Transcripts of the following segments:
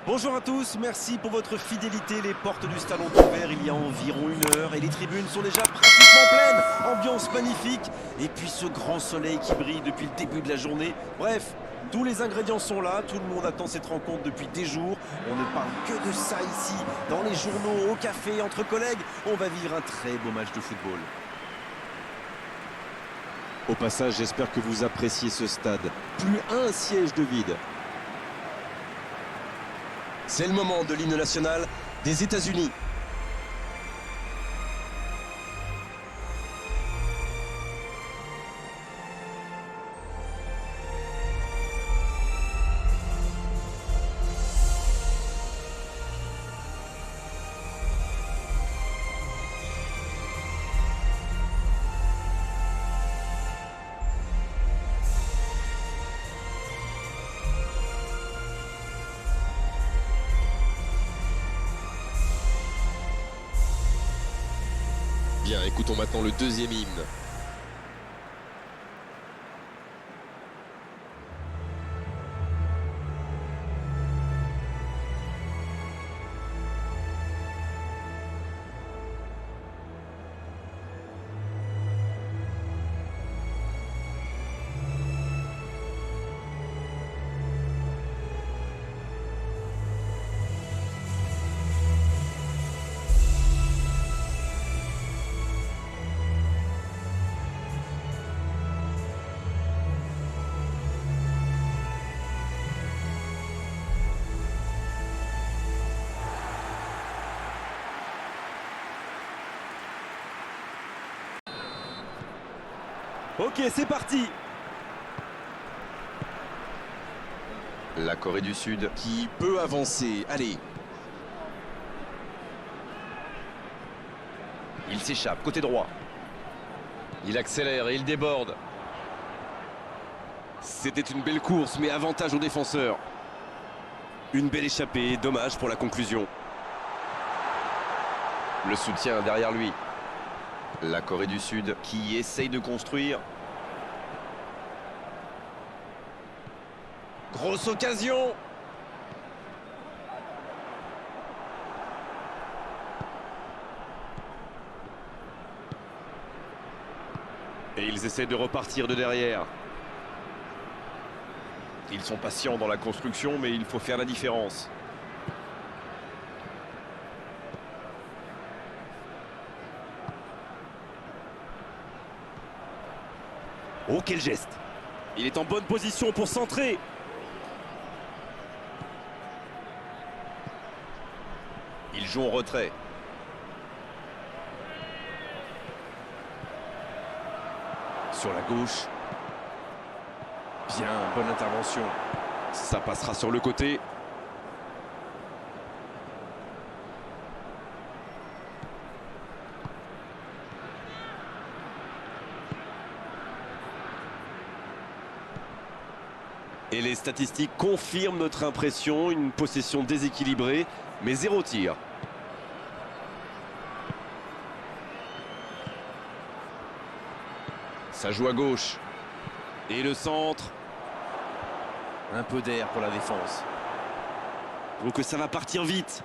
Bonjour à tous, merci pour votre fidélité. Les portes du stade ont ouvert il y a environ 1 heure et les tribunes sont déjà pratiquement pleines. Ambiance magnifique et puis ce grand soleil qui brille depuis le début de la journée. Bref, tous les ingrédients sont là, tout le monde attend cette rencontre depuis des jours. On ne parle que de ça ici, dans les journaux, au café, entre collègues. On va vivre un très beau match de football. Au passage, j'espère que vous appréciez ce stade. Plus un siège de vide. C'est le moment de l'hymne national des États-Unis. Bien, écoutons maintenant le deuxième hymne. Ok, c'est parti. La Corée du Sud. Qui peut avancer? Allez. Il s'échappe, côté droit. Il accélère et il déborde. C'était une belle course, mais avantage aux défenseurs. Une belle échappée, dommage pour la conclusion. Le soutien derrière lui. La Corée du Sud qui essaye de construire. Grosse occasion. Et ils essaient de repartir de derrière. Ils sont patients dans la construction, mais il faut faire la différence. Oh, quel geste. Il est en bonne position pour centrer. Ils jouent en retrait. Sur la gauche. Bien, bonne intervention. Ça passera sur le côté. Et les statistiques confirment notre impression. Une possession déséquilibrée, mais 0 tir. Ça joue à gauche. Et le centre. Un peu d'air pour la défense. Donc ça va partir vite.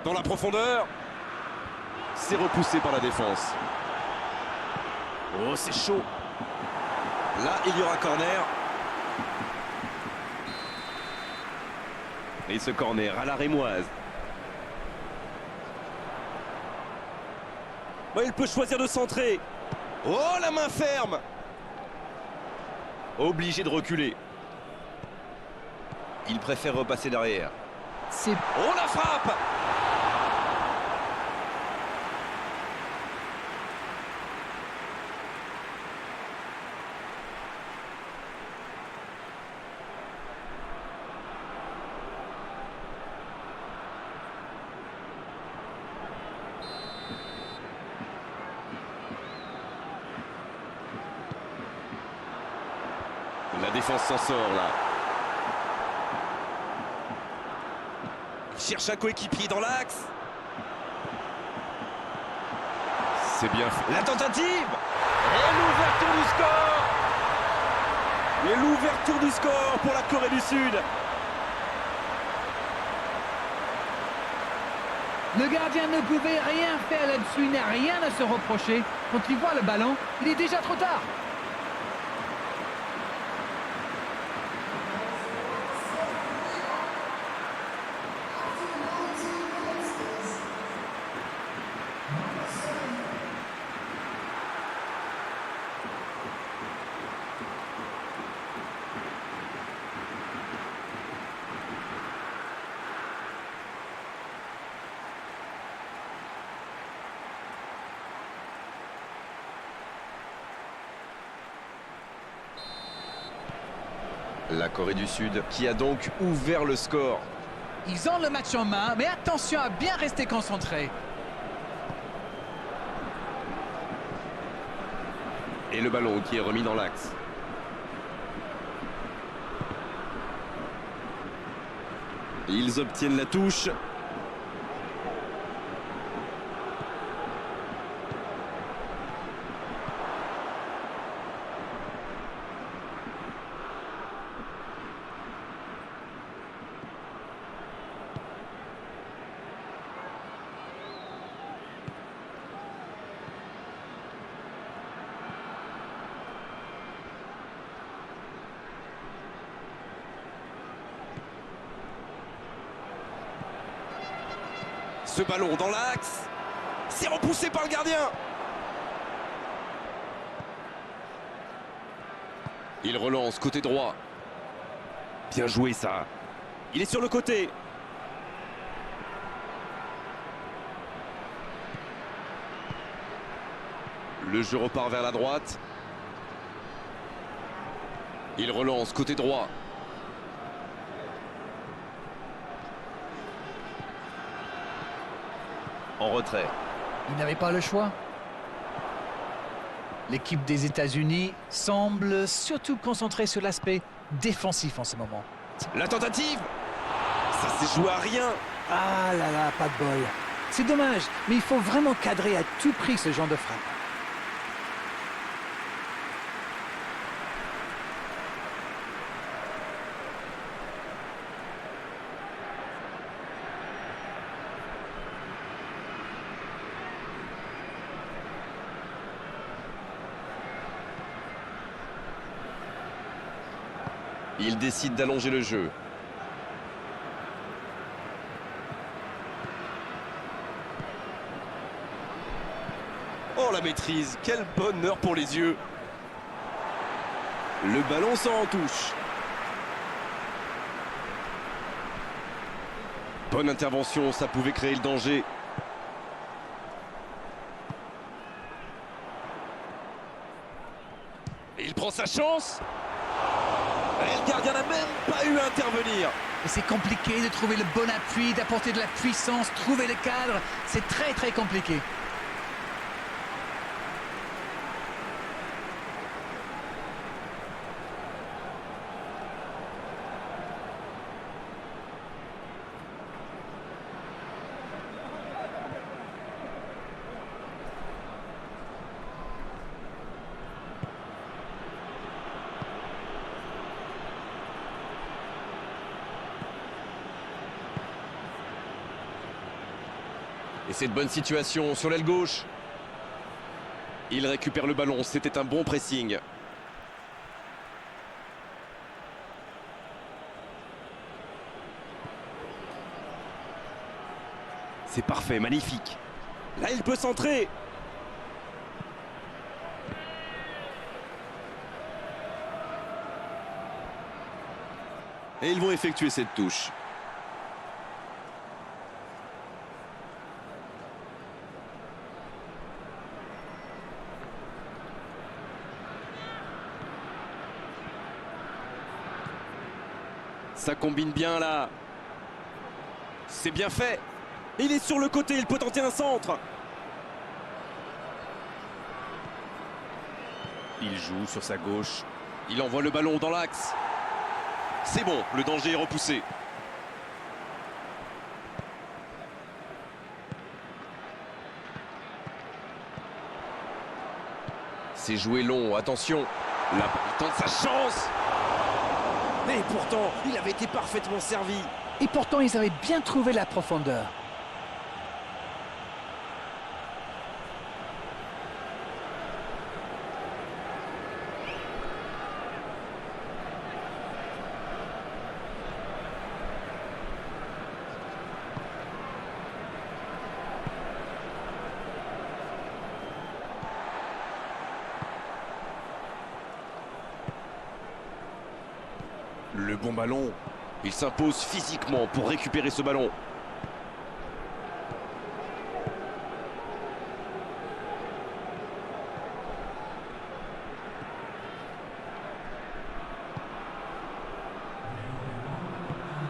Dans la profondeur. C'est repoussé par la défense. Oh, c'est chaud. Là, il y aura corner. Et ce corner à la rémoise. Oh, il peut choisir de centrer. Oh, la main ferme. Obligé de reculer. Il préfère repasser derrière. Oh, la frappe. La défense s'en sort là. Il cherche un coéquipier dans l'axe. C'est bien fait. La tentative et l'ouverture du score. Et l'ouverture du score pour la Corée du Sud. Le gardien ne pouvait rien faire là-dessus, il n'a rien à se reprocher. Quand il voit le ballon, il est déjà trop tard. La Corée du Sud qui a donc ouvert le score. Ils ont le match en main, mais attention à bien rester concentré. Et le ballon qui est remis dans l'axe. Ils obtiennent la touche. Ce ballon dans l'axe. C'est repoussé par le gardien. Il relance côté droit. Bien joué ça. Il est sur le côté. Le jeu repart vers la droite. Il relance côté droit. En retrait. Il n'avait pas le choix. L'équipe des États-Unis semble surtout concentrée sur l'aspect défensif en ce moment. La tentative. Ça s'est joué à rien. Ah là là, pas de bol. C'est dommage, mais il faut vraiment cadrer à tout prix ce genre de frappe. Il décide d'allonger le jeu. Oh la maîtrise, quel bonheur pour les yeux. Le ballon sort en touche. Bonne intervention, ça pouvait créer le danger. Et il prend sa chance. Et le gardien n'a même pas eu à intervenir. Et c'est compliqué de trouver le bon appui, d'apporter de la puissance, trouver le cadre. C'est très très compliqué. Et c'est une bonne situation sur l'aile gauche. Il récupère le ballon, c'était un bon pressing. C'est parfait, magnifique. Là, il peut centrer. Et ils vont effectuer cette touche. Ça combine bien là. C'est bien fait. Il est sur le côté, il peut tenter un centre. Il joue sur sa gauche. Il envoie le ballon dans l'axe. C'est bon, le danger est repoussé. C'est joué long, attention. Là, il tente sa chance. Mais pourtant, il avait été parfaitement servi. Et pourtant, ils avaient bien trouvé la profondeur. Le bon ballon. Il s'impose physiquement pour récupérer ce ballon.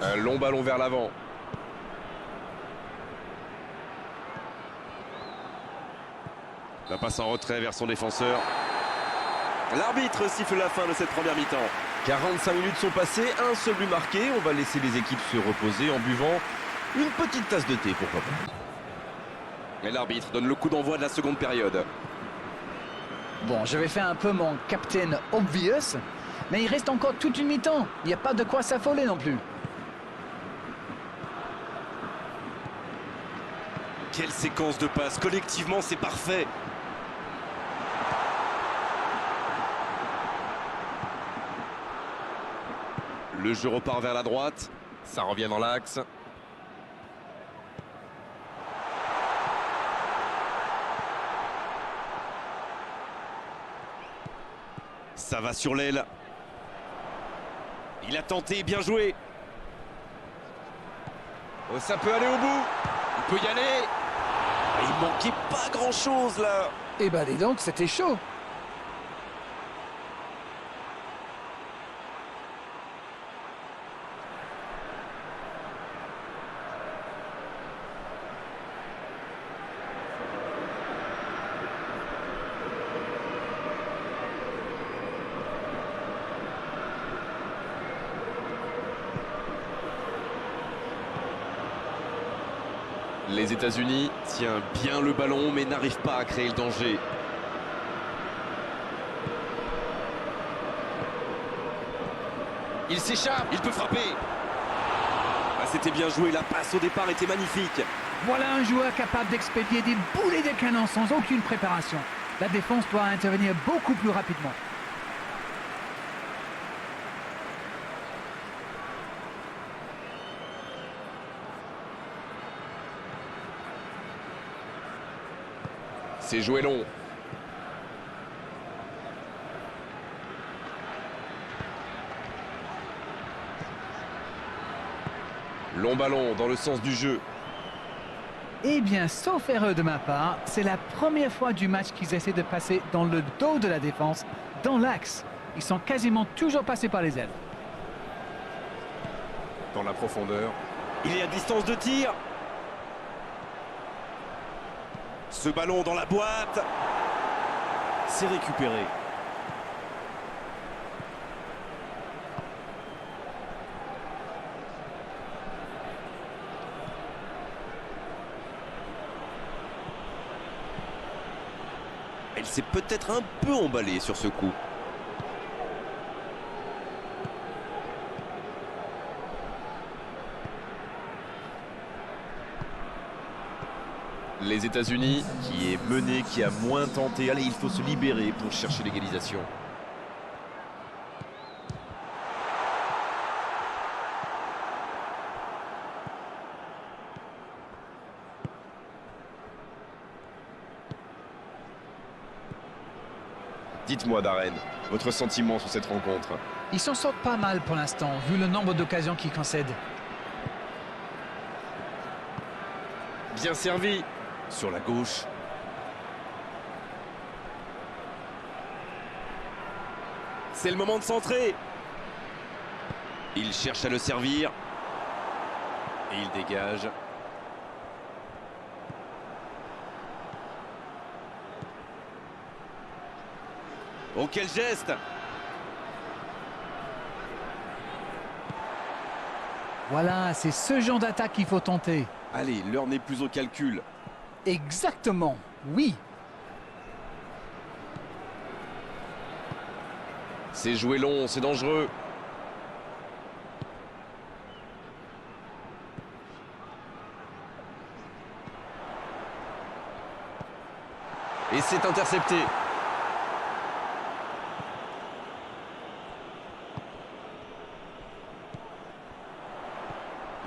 Un long ballon vers l'avant. La passe en retrait vers son défenseur. L'arbitre siffle la fin de cette première mi-temps. 45 minutes sont passées, un seul but marqué. On va laisser les équipes se reposer en buvant une petite tasse de thé, pourquoi pas. Et l'arbitre donne le coup d'envoi de la seconde période. Bon, je vais faire un peu mon captain obvious, mais il reste encore toute une mi-temps. Il n'y a pas de quoi s'affoler non plus. Quelle séquence de passes. Collectivement, c'est parfait. Le jeu repart vers la droite. Ça revient dans l'axe. Ça va sur l'aile. Il a tenté, bien joué. Oh, ça peut aller au bout. Il peut y aller. Et il manquait pas grand-chose là. Eh ben dis donc, c'était chaud. Les États-Unis tient bien le ballon mais n'arrive pas à créer le danger. Il s'échappe, il peut frapper. Ah, c'était bien joué, la passe au départ était magnifique. Voilà un joueur capable d'expédier des boulets de canon sans aucune préparation. La défense doit intervenir beaucoup plus rapidement. C'est joué long. Long ballon dans le sens du jeu. Eh bien, sauf erreur de ma part, c'est la première fois du match qu'ils essaient de passer dans le dos de la défense, dans l'axe. Ils sont quasiment toujours passés par les ailes. Dans la profondeur. Il est à distance de tir. Ce ballon dans la boîte. C'est récupéré. Elle s'est peut-être un peu emballée sur ce coup. Les États-Unis qui est mené, qui a moins tenté. Allez, il faut se libérer pour chercher l'égalisation. Dites-moi, Darren, votre sentiment sur cette rencontre? Ils s'en sortent pas mal pour l'instant, vu le nombre d'occasions qu'ils concèdent. Bien servi. Sur la gauche. C'est le moment de centrer. Il cherche à le servir. Et il dégage. Oh, quel geste! Voilà, c'est ce genre d'attaque qu'il faut tenter. Allez, l'heure n'est plus au calcul. Exactement, oui. C'est joué long, c'est dangereux. Et c'est intercepté.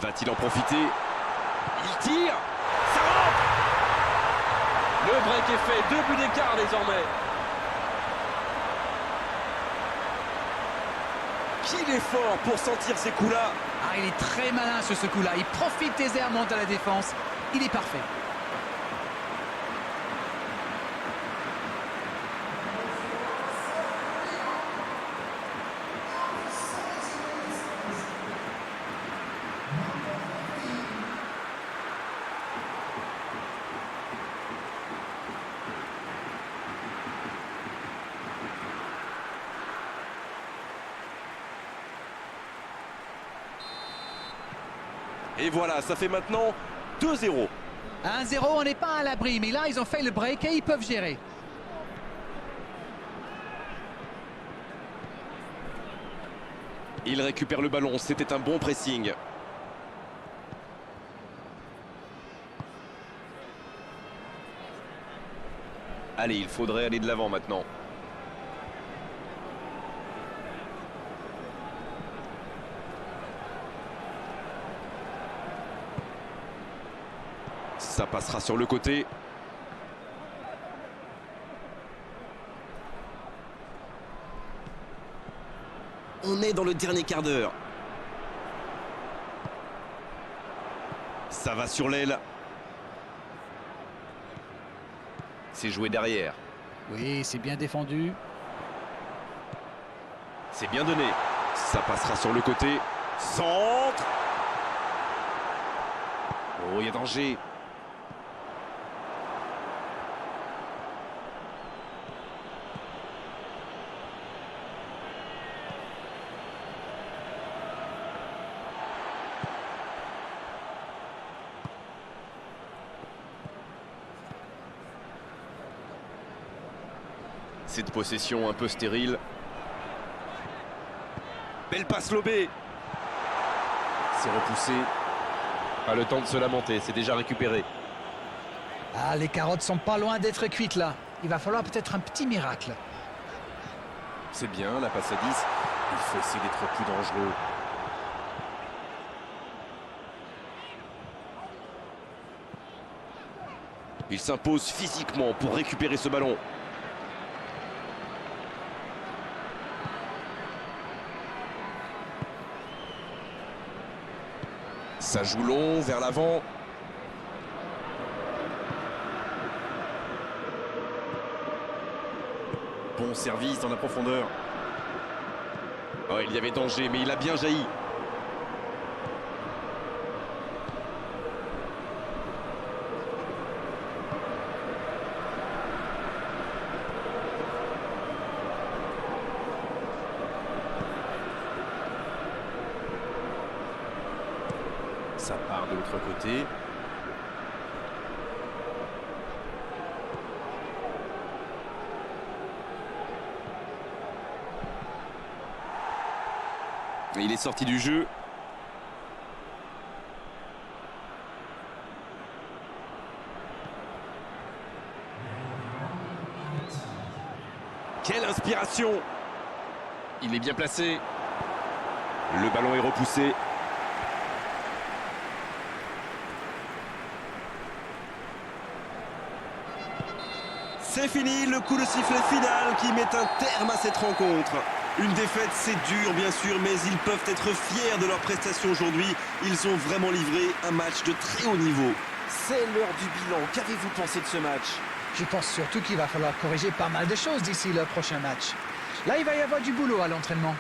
Va-t-il en profiter? Il tire. Ça rentre. Le break est fait. 2 buts d'écart désormais. Qu'il est fort pour sentir ces coups-là. Ah, il est très malin sur ce coup-là. Il profite des errements de la défense. Il est parfait. Et voilà, ça fait maintenant 2-0. 1-0, on n'est pas à l'abri, mais là, ils ont fait le break et ils peuvent gérer. Il récupère le ballon, c'était un bon pressing. Allez, il faudrait aller de l'avant maintenant. Ça passera sur le côté. On est dans le dernier quart d'heure. Ça va sur l'aile. C'est joué derrière. Oui, c'est bien défendu. C'est bien donné. Ça passera sur le côté. Centre. Oh, il y a danger. Cette possession un peu stérile. Belle passe lobée. C'est repoussé. Pas le temps de se lamenter, c'est déjà récupéré. Ah, les carottes sont pas loin d'être cuites là. Il va falloir peut-être un petit miracle. C'est bien, la passe à 10. Il faut essayer d'être plus dangereux. Il s'impose physiquement pour récupérer ce ballon. Ça joue long, vers l'avant. Bon service dans la profondeur. Oh, il y avait danger, mais il a bien jailli. Ça part de l'autre côté. Et il est sorti du jeu. Quelle inspiration! Il est bien placé. Le ballon est repoussé. C'est fini, le coup de sifflet final qui met un terme à cette rencontre. Une défaite, c'est dur bien sûr, mais ils peuvent être fiers de leur prestation aujourd'hui. Ils ont vraiment livré un match de très haut niveau. C'est l'heure du bilan. Qu'avez-vous pensé de ce match? Je pense surtout qu'il va falloir corriger pas mal de choses d'ici le prochain match. Là, il va y avoir du boulot à l'entraînement.